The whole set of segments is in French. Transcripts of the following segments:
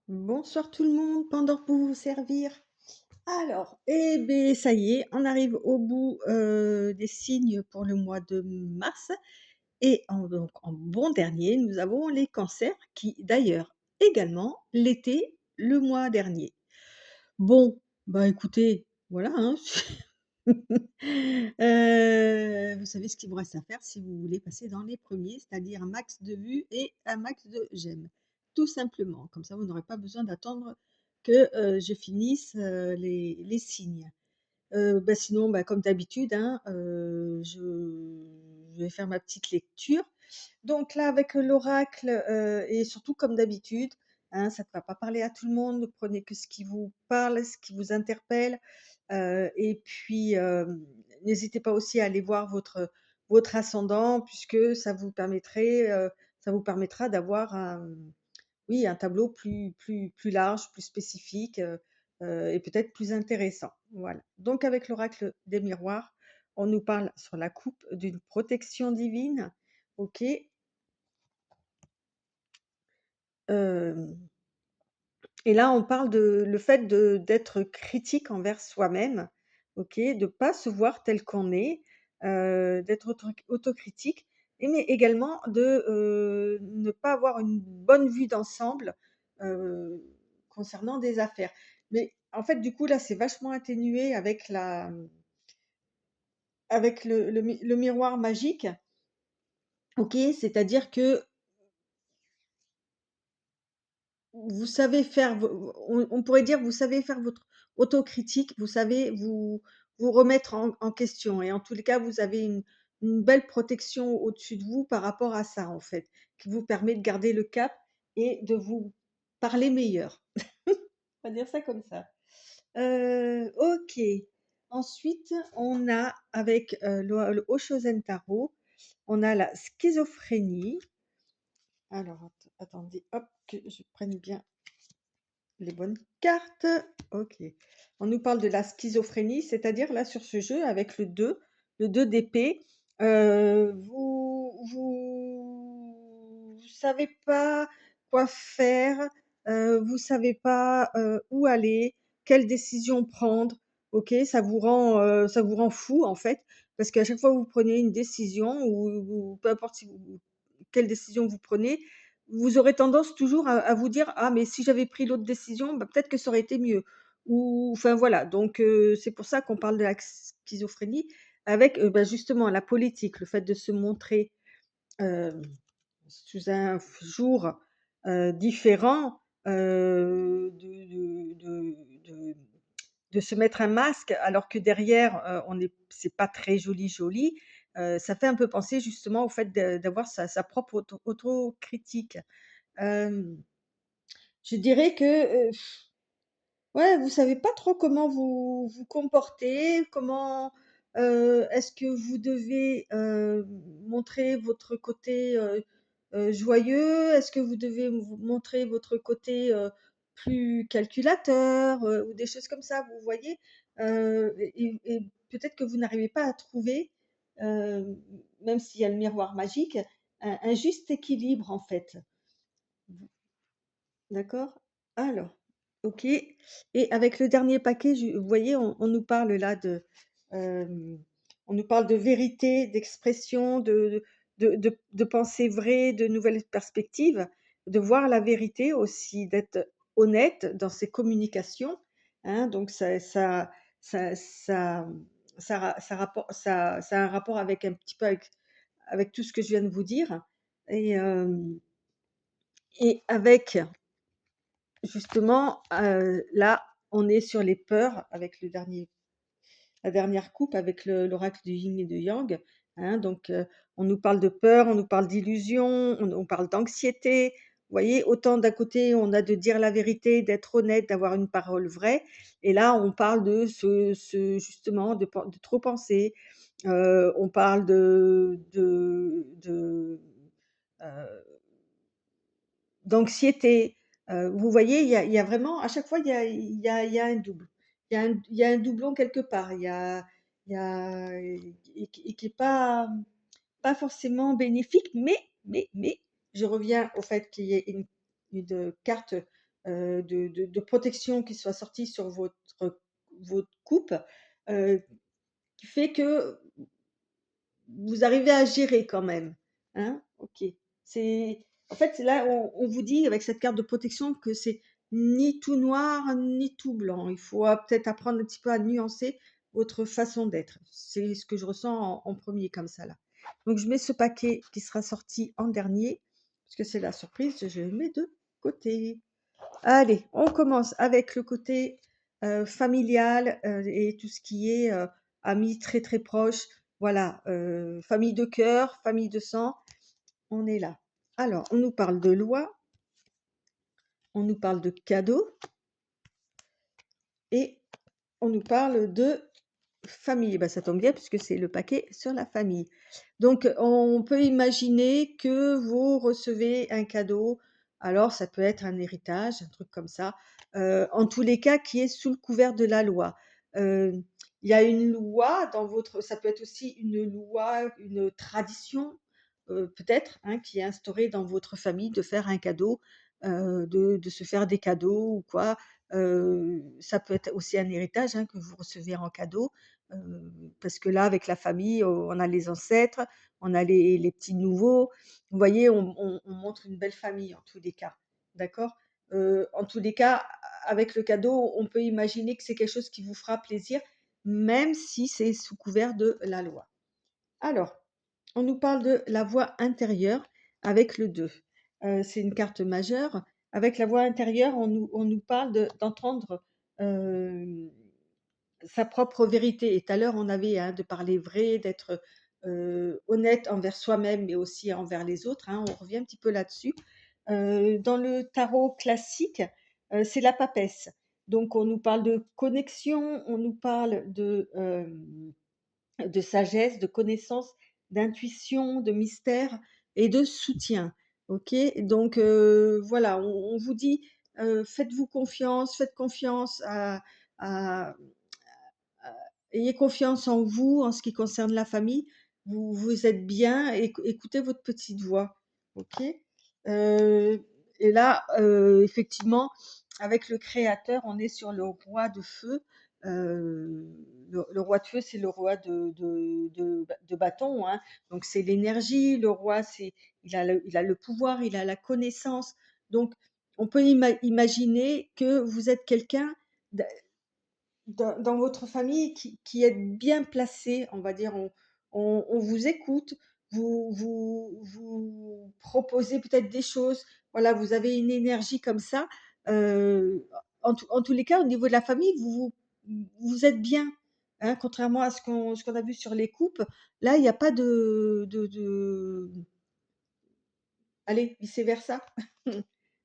Bonsoir tout le monde, Pandore pour vous servir. Alors, eh bien, ça y est, on arrive au bout des signes pour le mois de mars. Et donc, en bon dernier, nous avons les cancers qui, d'ailleurs, également l'été le mois dernier. Bon, bah écoutez, voilà, hein. Vous savez ce qu'il vous reste à faire si vous voulez passer dans les premiers, c'est-à-dire un max de vues et un max de j'aime. Tout simplement, comme ça vous n'aurez pas besoin d'attendre que, je finisse, les signes. Bah, sinon, bah, comme d'habitude, hein, je vais faire ma petite lecture. Donc là, avec l'oracle, et surtout comme d'habitude, hein, ça ne va pas parler à tout le monde, ne prenez que ce qui vous parle, ce qui vous interpelle, et puis, n'hésitez pas aussi à aller voir votre ascendant puisque ça vous permettra d'avoir oui, un tableau plus large, plus spécifique, et peut-être plus intéressant. Voilà. Donc avec l'oracle des miroirs, on nous parle sur la coupe d'une protection divine, OK? Hem Et là, on parle de le fait d'être critique envers soi-même, OK? De pas se voir tel qu'on est, d'être autocritique et mais également de, ne pas avoir une bonne vue d'ensemble, heu, concernant des affaires. Mais en fait, du coup, là, c'est vachement atténué avec avec le miroir magique, OK? C'est-à-dire que vous savez faire vo on pourrait dire, vous savez faire votre autocritique, vous savez vous remettre en question et en tous les cas, vous avez une belle protection au-dessus de vous par rapport à ça, en fait, qui vous permet de garder le cap et de vous parler meilleur. On va dire ça comme ça. OK. Ensuite, on a avec, le Oshozen Tarot, on a la schizophrénie. Alors attendez, hop, que je prenne bien les bonnes cartes. OK. On nous parle de la schizophrénie, c'est-à-dire là sur ce jeu avec le 2 d'épée, vous savez pas quoi faire, vous savez pas, où aller, quelle décision prendre. OK, ça vous rend fou en fait, parce qu'à chaque fois que vous prenez une décision ou peu importe si vous quelle décision vous prenez, vous aurez tendance toujours à vous dire: «Ah mais si j'avais pris l'autre décision, bah, peut-être que ça aurait été mieux» ou enfin voilà, donc c'est pour ça qu'on parle de la schizophrénie avec, bah, justement la politique, le fait de se montrer, hem, sous un jour, différent, de se mettre un masque alors que derrière, on est c'est pas très joli, joli, ça fait un peu penser justement au fait d'avoir sa propre autocritique. Hem, je dirais que, ouais, vous savez pas trop comment vous comporter, comment, est-ce que vous devez, montrer votre côté, joyeux? Est-ce que vous devez vous montrer votre côté, plus calculateur, ou des choses comme ça, vous voyez? Et peut-être que vous n'arrivez pas à trouver, même s'il y a le miroir magique, un juste équilibre en fait. D'accord? Alors, OK et avec le dernier paquet, vous voyez, on nous parle là hem, on nous parle de vérité, d'expression, de pensées vraies, de nouvelles perspectives, de voir la vérité aussi, d'être honnête dans ses communications, hein. Donc ça ça ça a un rapport avec un petit peu avec tout ce que je viens de vous dire et avec justement, là, on est sur les peurs avec la dernière coupe avec l'oracle du yin et de yang, hein, donc on nous parle de peur, on nous parle d'illusion, on parle d'anxiété. Vous voyez? Autant d'un côté, on a de dire la vérité, d'être honnête, d'avoir une parole vraie et là, on parle de justement de trop penser. On parle heu d'anxiété, vous voyez, il y a vraiment à chaque fois, il y a un double. Il y a un doublon quelque part. Il y a et qui est pas forcément bénéfique, mais je reviens au fait qu'il y ait une carte, de protection qui soit sorti sur votre coupe, heu, qui fait que vous arrivez à gérer quand même, hein? OK. C'est en fait, c'est là on vous dit avec cette carte de protection que c'est ni tout noir, ni tout blanc. Il faut peut-être apprendre un petit peu à nuancer votre façon d'être. C'est ce que je ressens en 1 comme ça là. Donc je mets ce paquet qui sera sorti en dernier, parce que c'est la surprise, je le mets de côté. Allez, on commence avec le côté, familial, et tout ce qui est, amis très, très proches. Voilà, famille de cœur, famille de sang, on est là. Alors, on nous parle de loi, on nous parle de cadeaux et on nous parle de famille. Bah, ça tombe bien puisque c'est le paquet sur la famille. Donc, on peut imaginer que vous recevez un cadeau. Alors, ça peut être un héritage, un truc comme ça. En tous les cas, qui est sous le couvert de la loi. Euh, il y a une loi dans votre, ça peut être aussi une loi, une tradition, peut-être, hein, qui est instaurée dans votre famille de faire un cadeau, de se faire des cadeaux ou quoi. Ça peut être aussi un héritage, hein, que vous recevez en cadeau. Parce que là, avec la famille, on a les ancêtres, on a les petits nouveaux. Vous voyez, on montre une belle famille en tous les cas, d'accord? En tous les cas, avec le cadeau, on peut imaginer que c'est quelque chose qui vous fera plaisir, même si c'est sous couvert de la loi. Alors, on nous parle de la voix intérieure avec le 2. C'est une carte majeure. Avec la voix intérieure, on nous parle d'entendre, sa propre vérité. Et tout à l'heure, on avait, hein, de parler vrai, d'être honnête envers soi-même, mais aussi envers les autres, hein. On revient un petit peu là-dessus. Dans le tarot classique, c'est la papesse. Donc, on nous parle de connexion, on nous parle de sagesse, de connaissance, d'intuition, de mystère et de soutien. OK? Donc, voilà, on vous dit, faites-vous confiance, faites confiance à ayez confiance en vous, en ce qui concerne la famille. Vous êtes bien, écoutez votre petite voix. OK? Heu et là, effectivement, avec le créateur, on est sur le roi de feu. Le roi de feu, c'est le roi de bâton, hein. Donc c'est l'énergie. Le roi, c'est il a le pouvoir, il a la connaissance. Donc on peut imaginer que vous êtes quelqu'un dans votre famille qui êtes bien placé, on va dire, on vous écoute, vous proposez peut-être des choses, voilà, vous avez une énergie comme ça. En tous les cas, au niveau de la famille, vous êtes bien, hein, contrairement à ce qu'on a vu sur les coupes. Là, il n'y a pas allez, vice versa.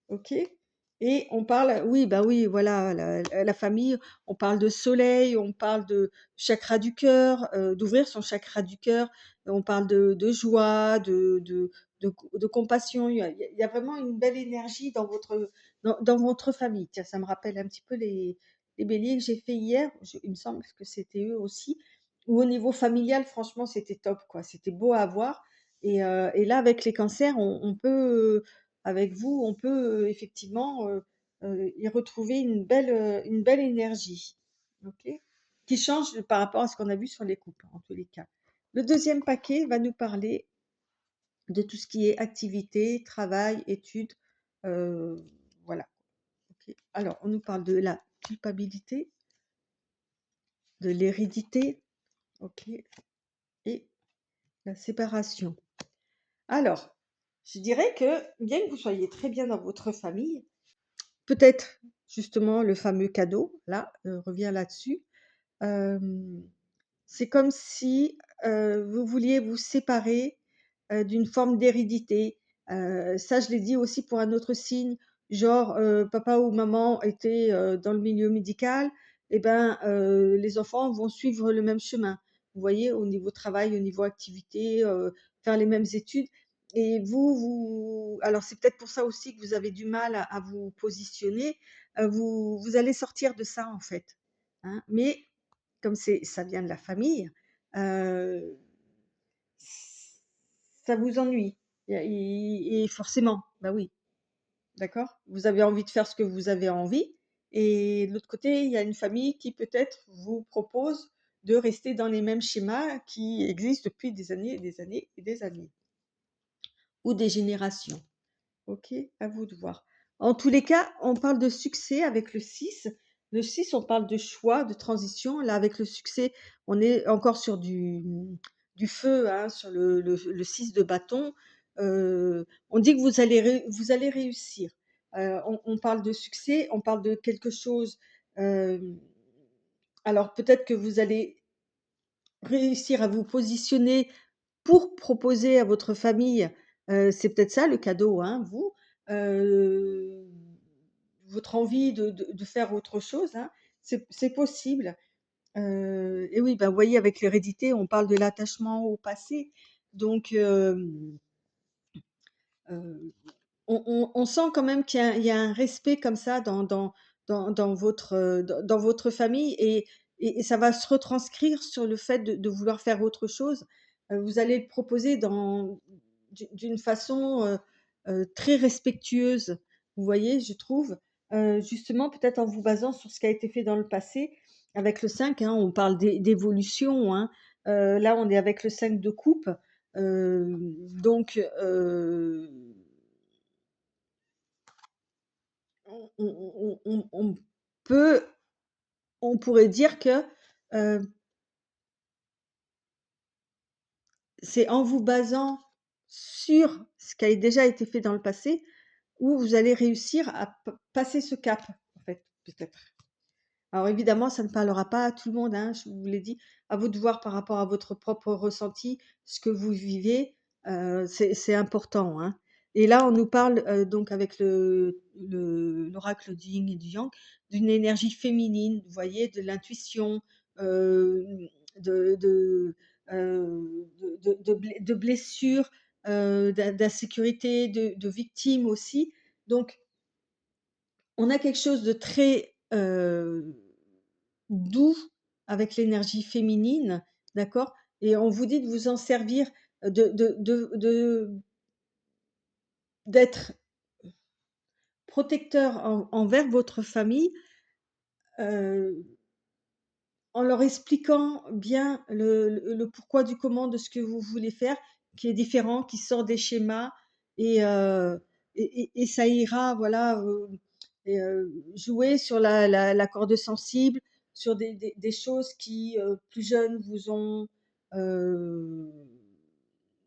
OK. Et on parle, oui, bah, oui, voilà, la famille, on parle de soleil, on parle de chakra du cœur, d'ouvrir son chakra du cœur, on parle de joie, de compassion. Il y a vraiment une belle énergie dans votre famille. Tiens, ça me rappelle un petit peu les béliers que j'ai fait hier, il me semble que c'était eux aussi, où au niveau familial, franchement, c'était top, quoi. C'était beau à voir. Et là, avec les cancers, on peut, avec vous, on peut, effectivement, y retrouver une belle énergie, OK? Qui change par rapport à ce qu'on a vu sur les couples, en tous les cas. Le deuxième paquet va nous parler de tout ce qui est activité, travail, études, voilà, OK. Alors, on nous parle de la culpabilité, de l'hérédité, OK, et la séparation. Alors, je dirais que bien que vous soyez très bien dans votre famille, peut-être justement le fameux cadeau, là, revient là-dessus. Hem, c'est comme si, vous vouliez vous séparer, d'une forme d'hérédité. Ça, je l'ai dit aussi pour un autre signe, genre, papa ou maman étaient, dans le milieu médical, et ben, les enfants vont suivre le même chemin. Vous voyez? Au niveau travail, au niveau activité, faire les mêmes études, et vous alors c'est peut-être pour ça aussi que vous avez du mal à vous positionner, vous allez sortir de ça, en fait, hein. Mais comme ça vient de la famille, heu, ça vous ennuie. Et forcément, bah oui. d'accord? Vous avez envie de faire ce que vous avez envie et de l'autre côté, il y a une famille qui peut-être vous propose de rester dans les mêmes schémas qui existent depuis des années et des années et des années ou des générations. OK, à vous de voir. En tous les cas, on parle de succès avec le 6. Le 6, on parle de choix, de transition. Là, avec le succès, on est encore sur du feu, hein, sur le 6 de bâton. On dit que vous allez réussir. On parle de succès, on parle de quelque chose. euh, alors peut-être que vous allez réussir à vous positionner pour proposer à votre famille, c'est peut-être ça le cadeau, hein, vous, heu, votre envie de faire autre chose, hein, c'est possible, et oui, bah, vous voyez avec l'hérédité, on parle de l'attachement au passé, donc heu on sent quand même qu'il y a un respect comme ça dans votre, dans votre famille et ça va se retranscrire sur le fait de vouloir faire autre chose. Vous allez le proposer d'une façon, très respectueuse, vous voyez, je trouve, justement peut-être en vous basant sur ce qui a été fait dans le passé. Avec le 5, hein, on parle d'évolution, hein, là on est avec le 5 de coupe, donc on peut on pourrait dire que, heu, c'est en vous basant sur ce qui a déjà été fait dans le passé, où vous allez réussir à passer ce cap, en fait, peut-être. Alors évidemment, ça ne parlera pas à tout le monde, hein, je vous l'ai dit. À vous de voir par rapport à votre propre ressenti, ce que vous vivez, c'est important, hein. Et là, on nous parle, donc avec l'oracle du yin et du yang, d'une énergie féminine, vous voyez? De l'intuition, hem, de de, de blessures, d'insécurité, de victimes aussi. Donc on a quelque chose de très, doux avec l'énergie féminine, d'accord? Et on vous dit de vous en servir, d'être protecteur envers votre famille, heu, en leur expliquant bien le pourquoi du comment de ce que vous voulez faire, qui est différent, qui sort des schémas et et ça ira, voilà, jouer sur la corde sensible, sur des choses qui, plus jeunes vous ont, heu,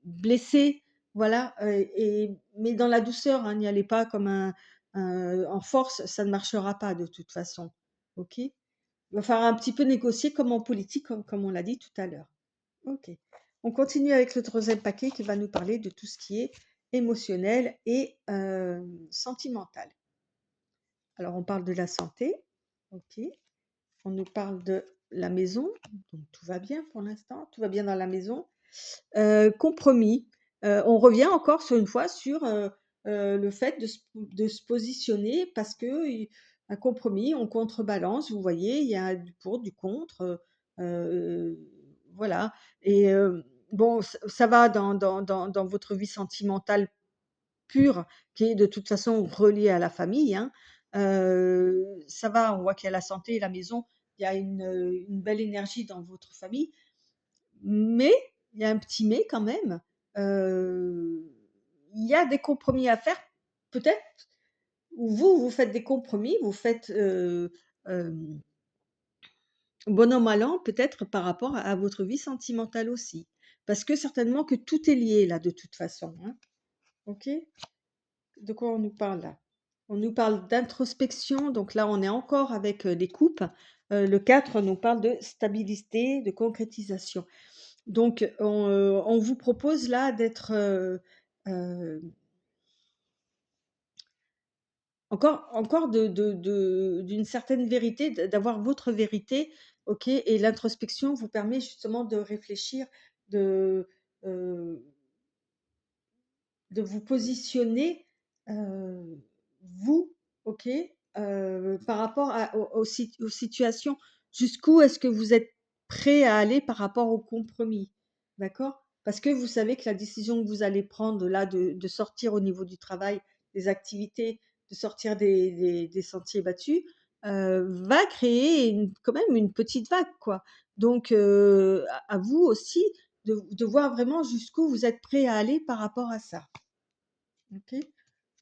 blessé, voilà, et mais dans la douceur, hein, n'y allez pas comme en force, ça ne marchera pas de toute façon, OK? Il va falloir un petit peu négocier comme en politique, comme on l'a dit tout à l'heure. OK. On continue avec le troisième paquet qui va nous parler de tout ce qui est émotionnel et sentimental. Alors on parle de la santé, OK. On nous parle de la maison, donc tout va bien pour l'instant, tout va bien dans la maison. Compromis, on revient encore sur une fois sur, le fait de se positionner parce que un compromis, on contrebalance, vous voyez? Il y a du pour, du contre, voilà et bon, ça va dans votre vie sentimentale pure, qui est de toute façon reliée à la famille, hein. Ça va, on voit qu'il y a la santé, la maison, il y a une belle énergie dans votre famille. Mais, il y a un petit mais quand même, heu, il y a des compromis à faire, peut-être, ou vous faites des compromis, vous faites, hem, bon an mal an, peut-être par rapport à votre vie sentimentale aussi. Parce que certainement que tout est lié là, de toute façon, hein. OK? De quoi on nous parle là? On nous parle d'introspection, donc là on est encore avec, les coupes. Le 4 nous parle de stabilité, de concrétisation. Donc on vous propose là d'être, heu, encore d'une certaine vérité, d'avoir votre vérité, OK? Et l'introspection vous permet justement de réfléchir, de, heu, de vous positionner, vous, OK? Par rapport aux situations. Jusqu'où est-ce que vous êtes prêt à aller par rapport au compromis? D'accord? Parce que vous savez que la décision que vous allez prendre là de sortir au niveau du travail, des activités, de sortir des sentiers battus, va créer quand même une petite vague, quoi. Donc, à vous aussi de voir vraiment jusqu'où vous êtes prêt à aller par rapport à ça. OK?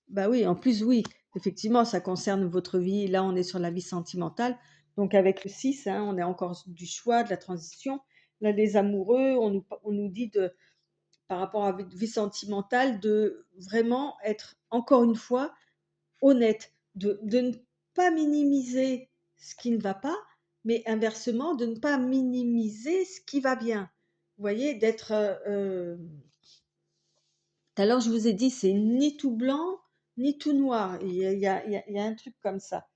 Bah oui, en plus, oui, effectivement, ça concerne votre vie. Là, on est sur la vie sentimentale. Donc, avec le 6, hein, on est encore du choix, de la transition. Là, les amoureux, on nous dit par rapport à votre vie sentimentale, de vraiment être, encore une fois, honnête, de ne pas minimiser ce qui ne va pas, mais inversement, de ne pas minimiser ce qui va bien. Vous voyez, d'être tout à l'heure, je vous ai dit, c'est ni tout blanc, ni tout noir. Il y a un truc comme ça,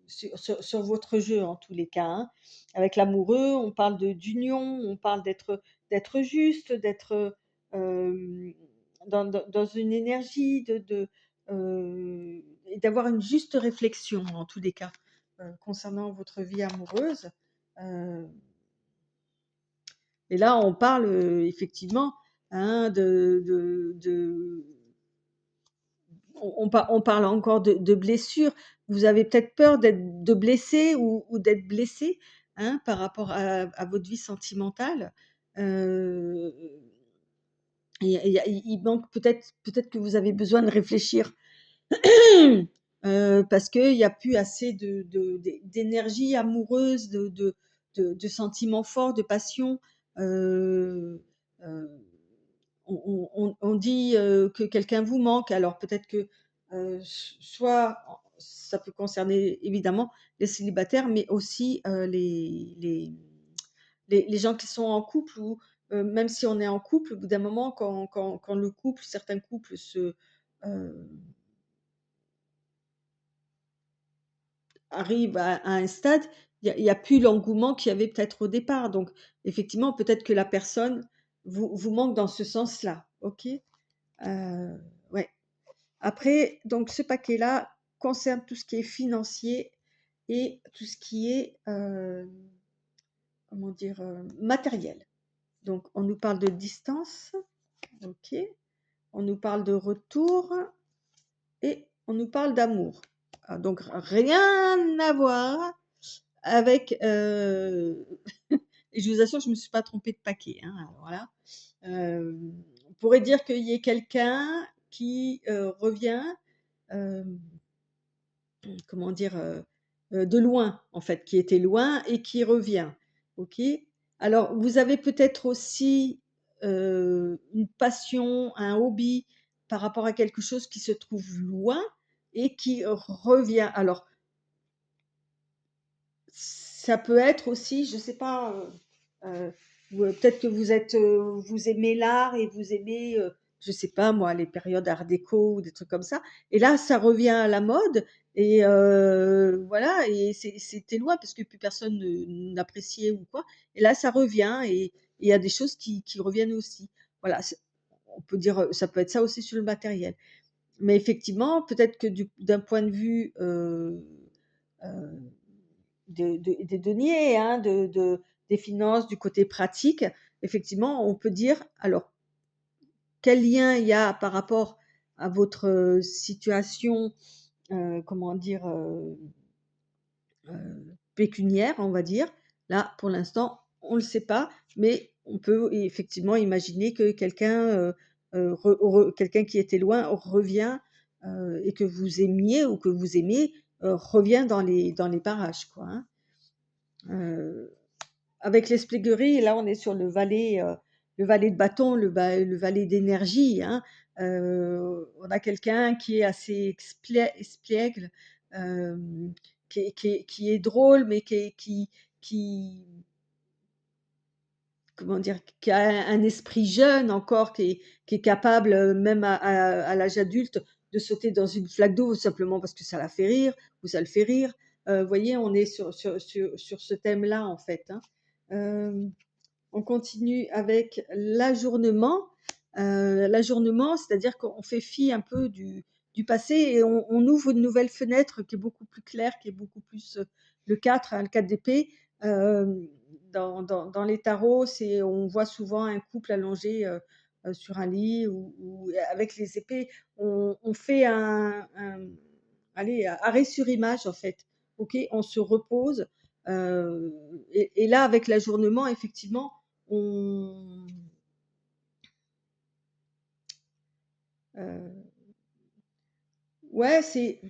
sur votre jeu, en tous les cas, hein. Avec l'amoureux, on parle d'union, on parle d'être juste, d'être dans une énergie, et d'avoir une juste réflexion, en tous les cas, concernant votre vie amoureuse. Euh, et là, on parle effectivement, hein, on parle encore de blessures. Vous avez peut-être peur de blesser ou d'être blessé, hein, par rapport à votre vie sentimentale. Euh, il manque peut-être que vous avez besoin de réfléchir parce qu'il n'y a plus assez d'énergie amoureuse, de sentiments forts, de passion. Euh, euh, on dit que quelqu'un vous manque, alors peut-être que soit ça peut concerner évidemment les célibataires, mais aussi les gens qui sont en couple, ou même si on est en couple, au bout d'un moment, quand le couple, certains couples euh, arrivent à un stade, il y a plus l'engouement qu'il y avait peut-être au départ. Donc, effectivement, peut-être que la personne vous manque dans ce sens-là. OK. Ouais. Après, donc ce paquet-là concerne tout ce qui est financier et tout ce qui est, comment dire, matériel. Donc, on nous parle de distance, ok. On nous parle de retour et on nous parle d'amour. Ah, donc, rien à voir avec. Et je vous assure, je ne me suis pas trompée de paquet, hein, alors voilà. On pourrait dire qu'il y ait quelqu'un qui revient. euh, comment dire, de loin, en fait, qui était loin et qui revient. OK? Alors, vous avez peut-être aussi une passion, un hobby par rapport à quelque chose qui se trouve loin et qui revient. Alors, ça peut être aussi, je sais pas, peut-être que vous aimez l'art et vous aimez, je sais pas moi, les périodes art déco ou des trucs comme ça. Et là, ça revient à la mode et voilà, et c'était loin parce que plus personne n'appréciait ou quoi. Et là, ça revient et il y a des choses qui reviennent aussi. Voilà, on peut dire, ça peut être ça aussi sur le matériel. Mais effectivement, peut-être que d'un point de vue euh, des deniers, hein, des finances, du côté pratique, effectivement, on peut dire, alors, quel lien il y a par rapport à votre situation, comment dire, pécuniaire, on va dire. Là, pour l'instant, on ne le sait pas, mais on peut effectivement imaginer que quelqu'un qui était loin revient, et que vous aimiez ou que vous aimez, revient dans les parages, quoi, hein. Euh, Avec l'espièglerie, là, on est sur le valet de bâton, le valet d'énergie, hein. On a quelqu'un qui est assez espiègle, euh, qui est drôle, mais qui, comment dire, qui a un esprit jeune encore, qui est capable, même à l'âge adulte, de sauter dans une flaque d'eau simplement parce que ça la fait rire ou ça le fait rire. Vous voyez, on est sur ce thème-là, en fait, hein. Euh, on continue avec l'ajournement. L'ajournement, c'est-à-dire qu'on fait fi un peu du passé et on ouvre une nouvelle fenêtre qui est beaucoup plus claire, qui est beaucoup plus le 4, hein, le 4 d'épée. Euh, dans les tarots, on voit souvent un couple allongé sur un lit ou avec les épées, on fait allez, arrêt sur image, en fait. OK? On se repose, et là, avec l'ajournement, effectivement, on, heu, ouais, c'est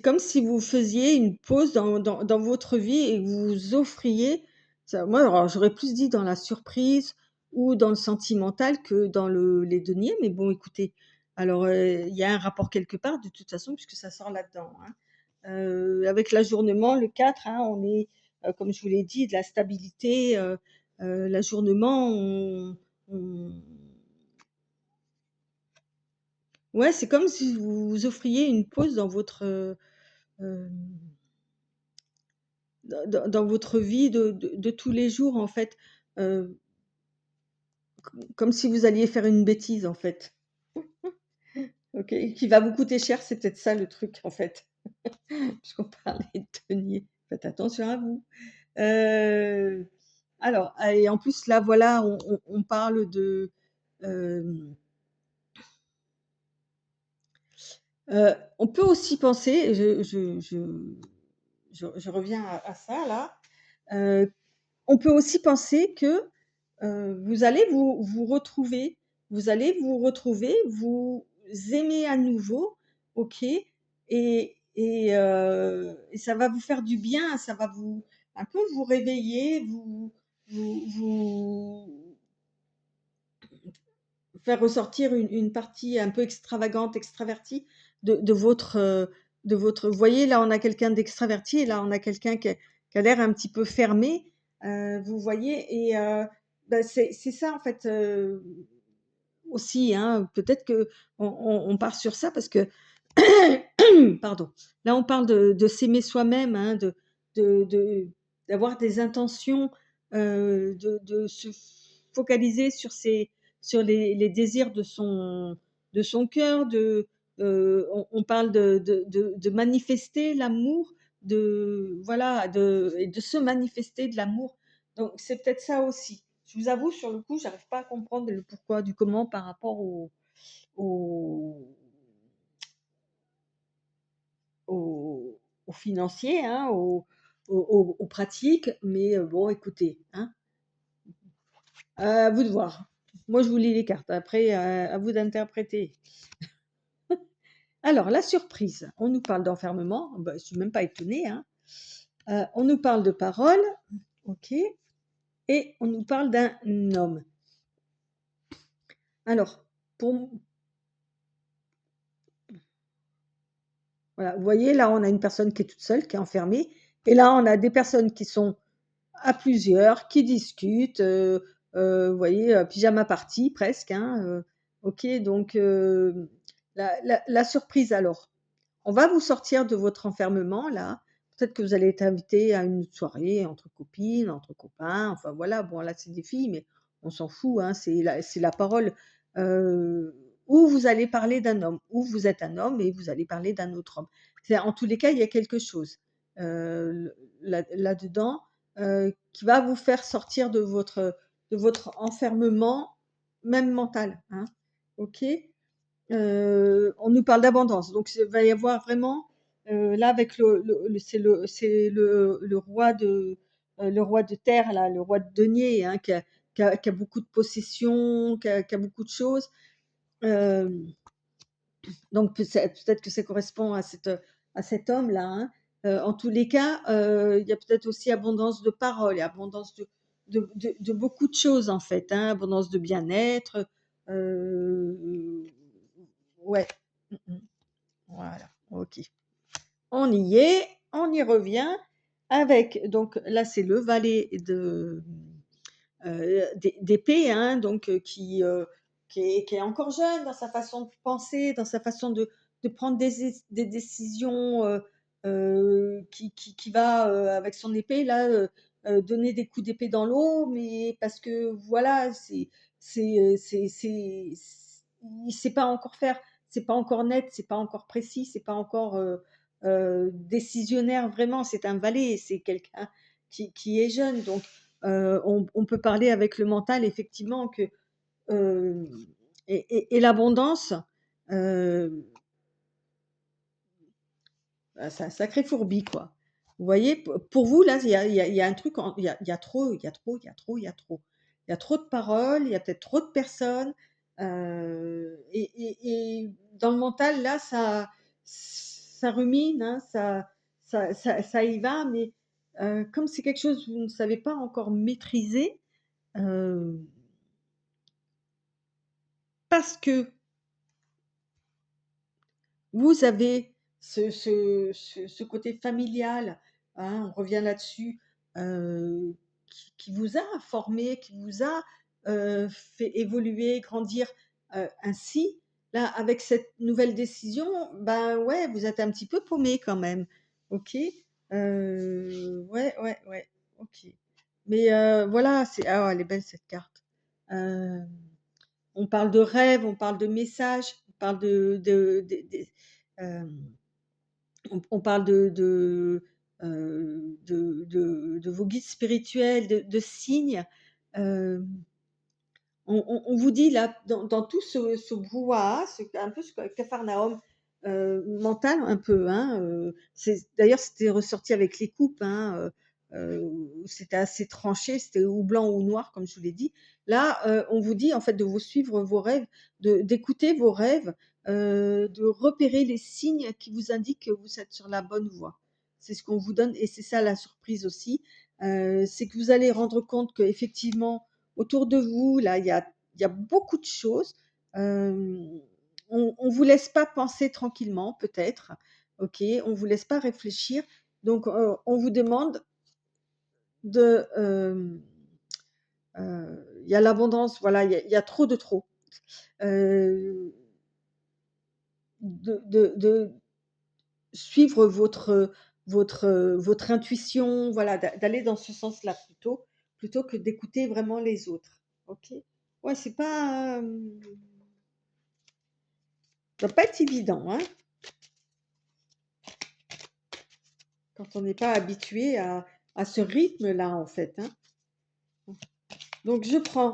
comme si vous faisiez une pause dans votre vie et vous vous offriez ça. Moi, alors j'aurais plus dit dans la surprise ou dans le sentimental que dans les deniers, mais bon, écoutez, alors, il y a un rapport quelque part de toute façon puisque ça sort là-dedans, hein. Avec l'ajournement, le 4, hein, on est, comme je vous l'ai dit, de la stabilité, l'ajournement, on ouais, c'est comme si vous vous offriez une pause dans votre, hem dans votre vie de tous les jours, en fait, heu, comme si vous alliez faire une bêtise, en fait. OK? Qui va vous coûter cher, c'est peut-être ça le truc, en fait, puisqu'on parlait de deniers. Faites attention à vous. Heu, alors et en plus, là, voilà, on parle de, hem, on peut aussi penser et je reviens à ça, là, heu on peut aussi penser que, vous allez vous allez vous retrouver, vous aimer à nouveau, OK? Et ça va vous faire du bien, ça va vous un peu vous réveiller, vous faire ressortir une partie un peu extravagante, extravertie de votre vous voyez, là, on a quelqu'un d'extraverti et là, on a quelqu'un qui a l'air un petit peu fermé, vous voyez? Bah, c'est ça, en fait, aussi, hein. Peut-être qu'on part sur ça parce que pardon. Là, on parle de s'aimer soi-même, hein, de d'avoir des intentions, de se focaliser sur les désirs de son cœur, on parle de manifester l'amour, de voilà, et de se manifester de l'amour. Donc c'est peut-être ça aussi. Je vous avoue, sur le coup, j'arrive pas à comprendre le pourquoi du comment par rapport au aux aux financiers, hein, aux pratiques, mais bon, écoutez, hein, à vous de voir. Moi, je vous lis les cartes, après, à vous d'interpréter. Alors, la surprise, on nous parle d'enfermement, bah, je suis même pas étonnée, hein. On nous parle de parole, OK, et on nous parle d'un homme. Alors, pour voilà, vous voyez, là, on a une personne qui est toute seule, qui est enfermée, et là, on a des personnes qui sont à plusieurs, qui discutent, vous voyez, pyjama party presque, hein, OK, donc la surprise alors, on va vous sortir de votre enfermement là. Peut-être que vous allez être invité à une soirée entre copines, entre copains, enfin voilà, bon là c'est des filles, mais on s'en fout, hein, c'est la parole, où vous allez parler d'un homme, où vous êtes un homme et vous allez parler d'un autre homme. C'est en tous les cas, il y a quelque chose, là-dedans, qui va vous faire sortir de votre enfermement, même mental, hein. OK? On nous parle d'abondance, donc il va y avoir vraiment, là avec le roi de terre là, le roi de denier, hein, qui a beaucoup de possessions, qui a beaucoup de choses. Hem, donc peut-être que ça correspond à cet homme-là, hein. En tous les cas, il y a peut-être aussi abondance de paroles et abondance de beaucoup de choses en fait, hein, abondance de bien-être, heu, ouais. Mmh mh. Voilà, OK. On y est, on y revient avec donc là, c'est le valet d'épée, hein, donc qui est encore jeune dans sa façon de penser, dans sa façon de prendre des décisions, qui va, avec son épée là, donner des coups d'épée dans l'eau, mais parce que voilà, il sait pas encore faire, c'est pas encore net, c'est pas encore précis, c'est pas encore, décisionnaire vraiment. C'est un valet, c'est quelqu'un qui est jeune, donc On peut parler avec le mental effectivement que, hem et l'abondance, heu, bah, c'est un sacré fourbi, quoi. Vous voyez? Pour vous là, il y a un truc en il y a trop, il y a trop, il y a trop, il y a trop. Il y a trop de paroles, il y a peut-être trop de personnes, et dans le mental là, ça rumine, hein, ça y va, mais comme c'est quelque chose que vous ne savez pas encore maîtriser, heu, parce que vous avez ce côté familial, hein, on revient là-dessus, qui vous a formé, qui vous a, fait évoluer, grandir, ainsi. Là, avec cette nouvelle décision, ben, ouais, vous êtes un petit peu paumé quand même. OK? Ouais, ouais, ouais, OK. Mais voilà, elle est belle cette carte. Hem On parle de rêves, on parle de messages, on parle des on parle de vos guides spirituels, de signes. Hem, on vous dit là, dans tout ce brouhaha, un peu ce capharnaüm, mental un peu, hein, c'est d'ailleurs c'était ressorti avec les coupes, hein, où c'était assez tranché, c'était ou blanc ou noir comme je vous l'ai dit. Là, on vous dit en fait de vous suivre vos rêves, d'écouter vos rêves, de repérer les signes qui vous indiquent que vous êtes sur la bonne voie. C'est ce qu'on vous donne et c'est ça la surprise aussi, c'est que vous allez rendre compte qu'effectivement autour de vous, là, il y a beaucoup de choses. Hem, on vous laisse pas penser tranquillement peut-être, OK? On vous laisse pas réfléchir. Donc, on vous demande de, il y a l'abondance, voilà, il y a trop de trop. Heu, de suivre votre intuition, voilà, d'aller dans ce sens-là plutôt que d'écouter vraiment les autres. OK? Ouais, c'est pas, ça doit pas être évident, hein, quand on n'est pas habitué à ce rythme-là, en fait, hein. Donc je prends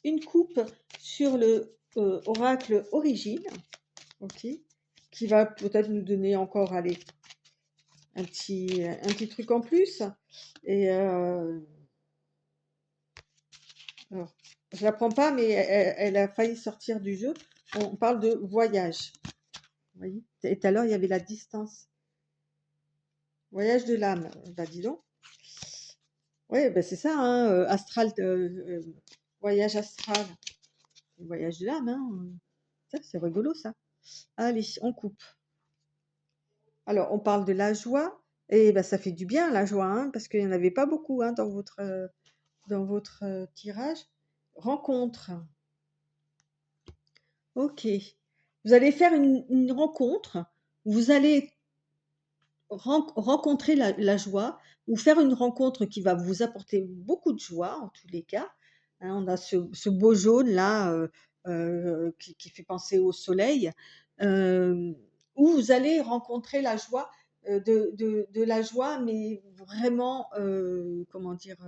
une coupe sur le, oracle Origine, OK, qui va peut-être nous donner encore, allez, un petit truc en plus et alors je la prends pas, mais elle a failli sortir du jeu. On parle de voyage, vous voyez? Et tout à l'heure, il y avait la distance. Voyage de l'âme, bah, dis donc. Ouais, bah, c'est ça, hein, astral, voyage astral, voyage de l'âme, hein, ça, c'est rigolo ça. Allez, on coupe. Alors, on parle de la joie et bah, ça fait du bien la joie, hein, parce qu'il y en avait pas beaucoup, hein, dans votre, tirage. Rencontre, OK. Vous allez faire une rencontre, vous allez rencontrer la joie ou faire une rencontre qui va vous apporter beaucoup de joie en tous les cas, hein. On a ce beau jaune là, qui fait penser au soleil, hem, où vous allez rencontrer la joie, de la joie, mais vraiment, comment dire?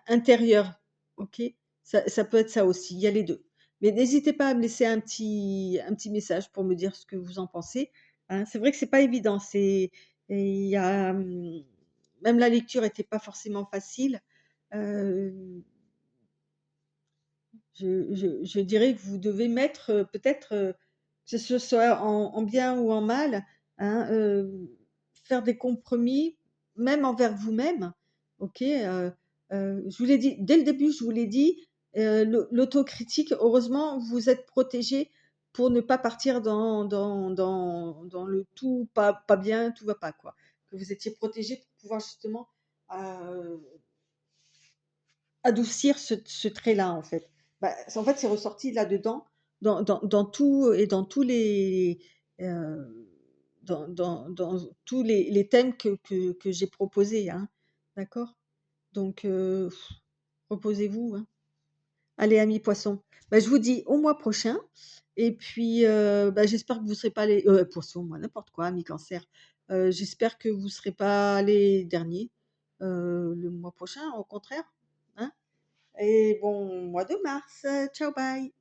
Intérieure, OK? Ça peut être ça aussi, il y a les 2. Mais n'hésitez pas à me laisser un petit message pour me dire ce que vous en pensez, hein. C'est vrai que c'est pas évident, et il y a, même la lecture était pas forcément facile. Heu, je dirais que vous devez mettre, peut-être, que ce soit en bien ou en mal, hein, faire des compromis, même envers vous-même, OK? Je vous l'ai dit dès le début, je vous l'ai dit, l'autocritique, heureusement, vous êtes protégés pour ne pas partir dans le tout pas bien, tout va pas, quoi. Que vous étiez protégés pour pouvoir justement, heu adoucir ce trait-là, en fait. Bah, en fait, c'est ressorti là-dedans, dans tout et dans tous les, heu, dans tous les thèmes que j'ai proposés, hein. D'accord? Donc reposez-vous, hein. Allez, amis poissons, bah, je vous dis au mois prochain et puis, bah, j'espère que vous serez pas les poissons, moi, n'importe quoi, amis cancer. J'espère que vous serez pas les derniers. le mois prochain, au contraire, hein? Et bon mois de mars, ciao, bye.